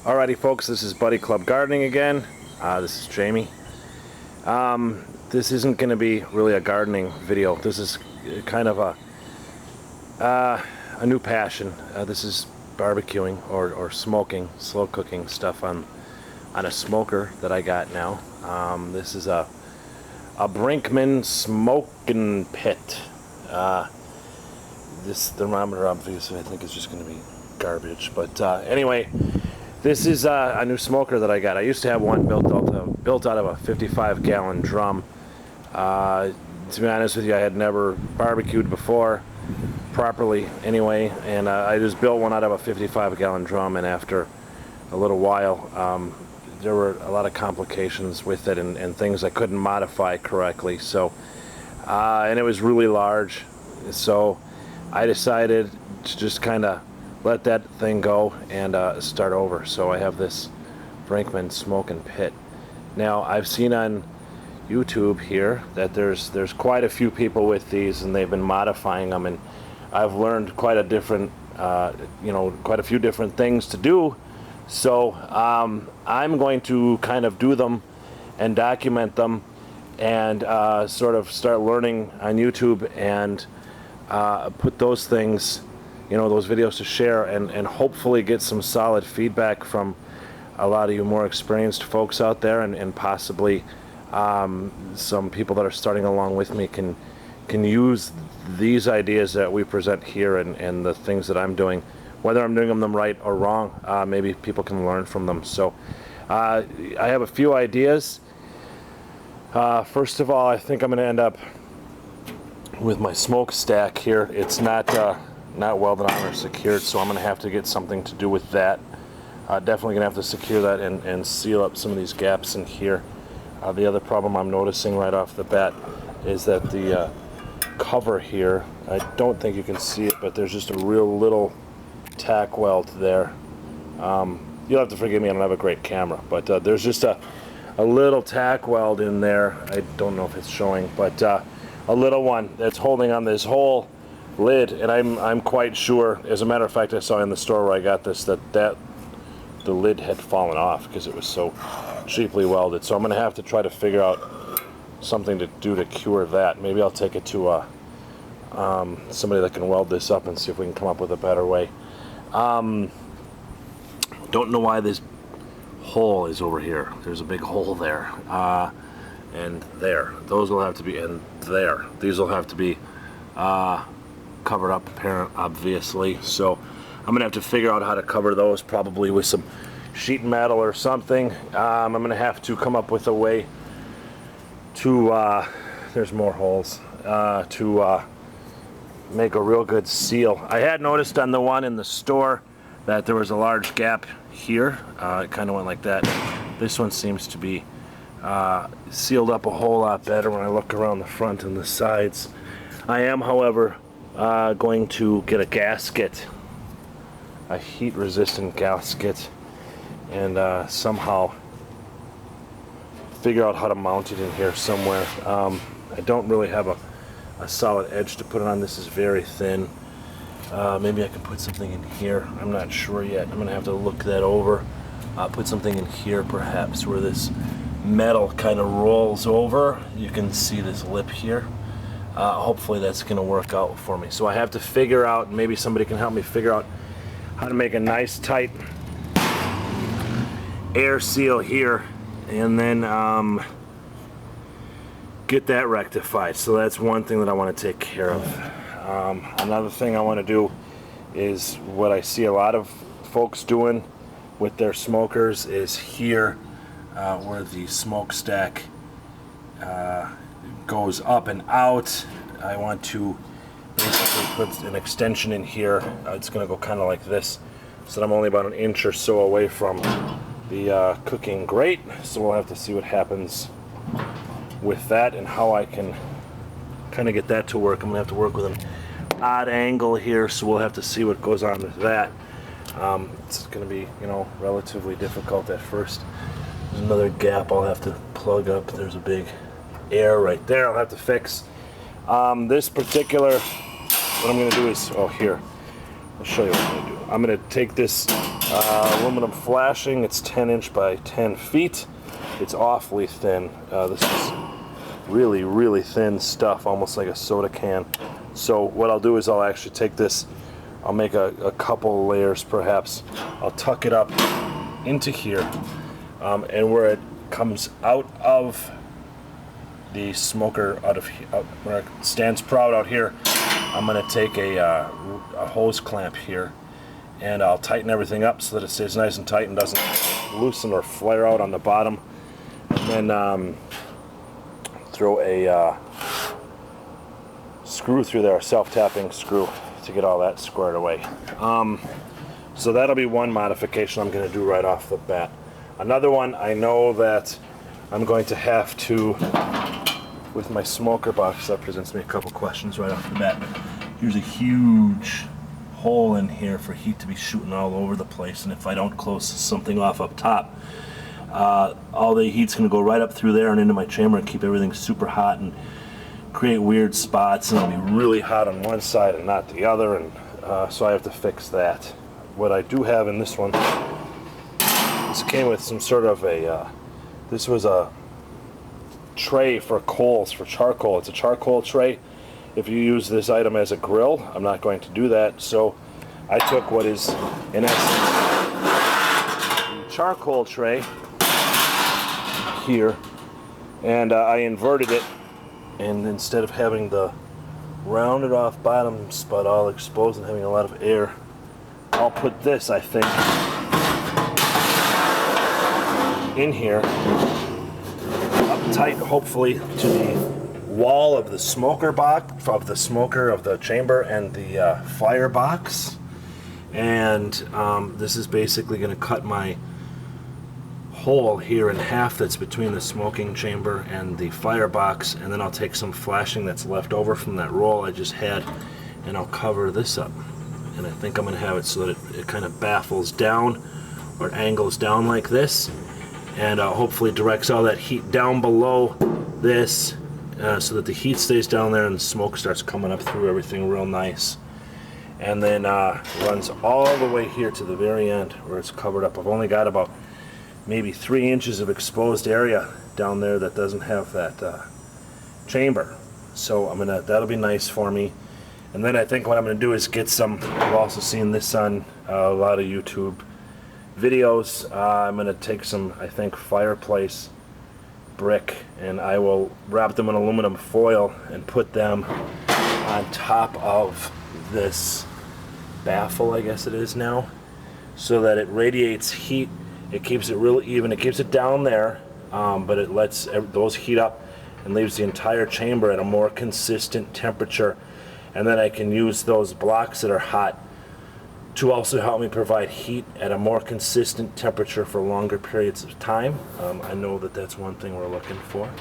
Alrighty folks, this is Buddy Club Gardening again. This is Jamie. This isn't going to be really a gardening video. This is kind of a new passion. This is barbecuing or smoking, slow cooking stuff on a smoker that I got now. This is a Brinkmann smoking pit. This thermometer obviously I think is just going to be garbage, but anyway, this is a new smoker that I got. I used to have one built out of a 55-gallon drum. To be honest with you, I had never barbecued before properly anyway, and I just built one out of a 55-gallon drum, and after a little while there were a lot of complications with it and things I couldn't modify correctly. So and it was really large, so I decided to just kind of let that thing go and start over. So I have this Brinkmann smoking pit. Now I've seen on YouTube here that there's quite a few people with these, and they've been modifying them, and I've learned quite a few different things to do. So I'm going to kind of do them and document them and sort of start learning on YouTube and put those things, those videos to share, and hopefully get some solid feedback from a lot of you more experienced folks out there, and possibly some people that are starting along with me can use these ideas that we present here and the things that I'm doing, whether I'm doing them right or wrong. Maybe people can learn from them. So I have a few ideas. First of all, I think I'm going to end up with my smokestack here. It's not welded on or secured, so I'm going to have to get something to do with that. Definitely going to have to secure that and seal up some of these gaps in here. The other problem I'm noticing right off the bat is that the cover here, I don't think you can see it, but there's just a real little tack weld there. You'll have to forgive me, I don't have a great camera, but there's just a little tack weld in there. I don't know if it's showing, but a little one that's holding on this whole lid, and I'm quite sure, as a matter of fact, I saw in the store where I got this that the lid had fallen off because it was so cheaply welded. So I'm going to have to try to figure out something to do to cure that. Maybe I'll take it to somebody that can weld this up and see if we can come up with a better way. Don't know why this hole is over here. There's a big hole there, and there. Those will have to be, and there. These will have to be covered up, obviously. So I'm gonna have to figure out how to cover those, probably with some sheet metal or something. I'm gonna have to come up with a way to there's more holes to make a real good seal. I had noticed on the one in the store that there was a large gap here. It kind of went like that. This one seems to be sealed up a whole lot better when I look around the front and the sides. I am, however, going to get a gasket, a heat-resistant gasket, and somehow figure out how to mount it in here somewhere. I don't really have a solid edge to put it on. This is very thin. Maybe I can put something in here. I'm not sure yet. I'm going to have to look that over. Put something in here perhaps where this metal kind of rolls over. You can see this lip here. Hopefully that's going to work out for me. So I have to figure out, maybe somebody can help me figure out how to make a nice tight air seal here, and then get that rectified. So that's one thing that I want to take care of. Another thing I want to do is what I see a lot of folks doing with their smokers is here where the smokestack goes up and out. I want to basically put an extension in here. It's going to go kind of like this, so that I'm only about an inch or so away from the cooking grate. So we'll have to see what happens with that and how I can kind of get that to work. I'm going to have to work with an odd angle here, so we'll have to see what goes on with that. It's going to be, relatively difficult at first. There's another gap I'll have to plug up. There's a big air right there I'll have to fix. This particular, what I'm going to do is, here, I'll show you what I'm going to do. I'm going to take this Aluminum flashing. It's 10 inch by 10 feet. It's awfully thin. This is really, really thin stuff, almost like a soda can. So what I'll do is I'll actually take this, I'll make a couple layers perhaps. I'll tuck it up into here, and where it comes out of the smoker, where it stands proud out here, I'm going to take a hose clamp here, and I'll tighten everything up so that it stays nice and tight and doesn't loosen or flare out on the bottom. And then throw a screw through there, a self-tapping screw, to get all that squared away. So that'll be one modification I'm going to do right off the bat. Another one, I know that I'm going to have to, with my smoker box, that presents me a couple questions right off the bat. Here's a huge hole in here for heat to be shooting all over the place, and if I don't close something off up top, all the heat's going to go right up through there and into my chamber and keep everything super hot and create weird spots, and it'll be really hot on one side and not the other, and so I have to fix that. What I do have in this one, this came with some sort of a, this was a tray for coals, for charcoal. It's a charcoal tray. If you use this item as a grill, I'm not going to do that, so I took what is, in essence, the charcoal tray here, and I inverted it, and instead of having the rounded off bottom spot all exposed and having a lot of air, I'll put this, I think, in here, up tight, hopefully, to the wall of the smoker box, of the chamber and the fire box. And this is basically going to cut my hole here in half that's between the smoking chamber and the firebox, and then I'll take some flashing that's left over from that roll I just had, and I'll cover this up. And I think I'm going to have it so that it kind of baffles down, or it angles down like this, and hopefully directs all that heat down below this, so that the heat stays down there and the smoke starts coming up through everything real nice. And then runs all the way here to the very end where it's covered up. I've only got about maybe 3 inches of exposed area down there that doesn't have that chamber. So that'll be nice for me. And then I think what I'm going to do is get some, I've also seen this on a lot of YouTube videos. I'm going to take some, I think, fireplace brick, and I will wrap them in aluminum foil and put them on top of this baffle, I guess it is now, so that it radiates heat. It keeps it real even. It keeps it down there, but it lets those heat up and leaves the entire chamber at a more consistent temperature. And then I can use those blocks that are hot to also help me provide heat at a more consistent temperature for longer periods of time. I know that that's one thing we're looking for.